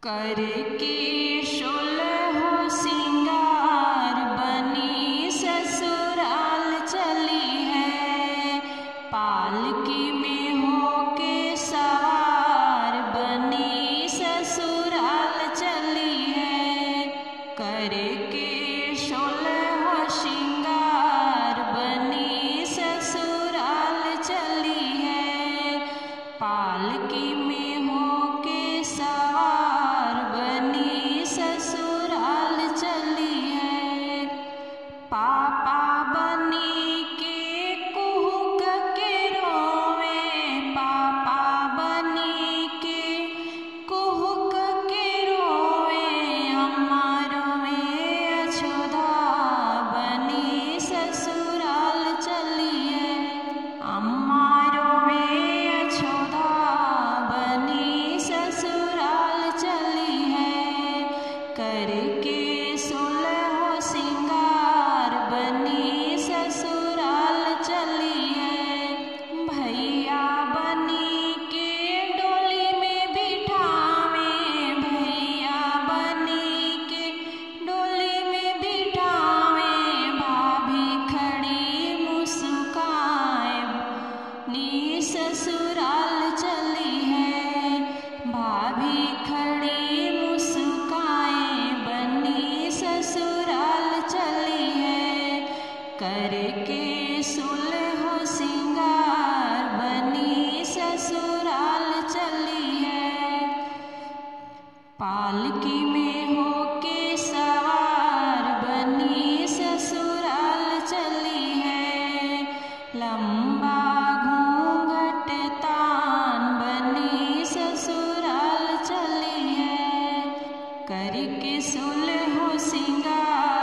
करके सोलहो सिंगार बनी ससुराल चली है। पालकी में होके सवार बनी ससुराल चली है। करके सोलहो सिंगार बनी ससुराल चली है। पालकी में होके सवार बनी ससुराल चली है। पापा बनी के कुहुक के रोवे, पापा बनी के कुहुक के रोवे, अम्मा रोवे अछोदा बनी ससुराल चली है। अम्मा रोवे अछोदा बनी ससुराल चली है। करके सोलहो सिंगार बनी ससुराल चली है। भैया बनी के डोली में बिठावे, भैया बनी के डोली में बिठावे, भाभी खड़ी मुस्काए नी ससुराल चली है। भाभी खड़ी मुस्काए बनी ससुराल चली है। करके सोलहो सिंगार बनी ससुराल चली है। पालकी में होके सवार बनी ससुराल चली है। लंबा घूंघट तान बनी ससुराल चली है। करके सोलहो सिंगार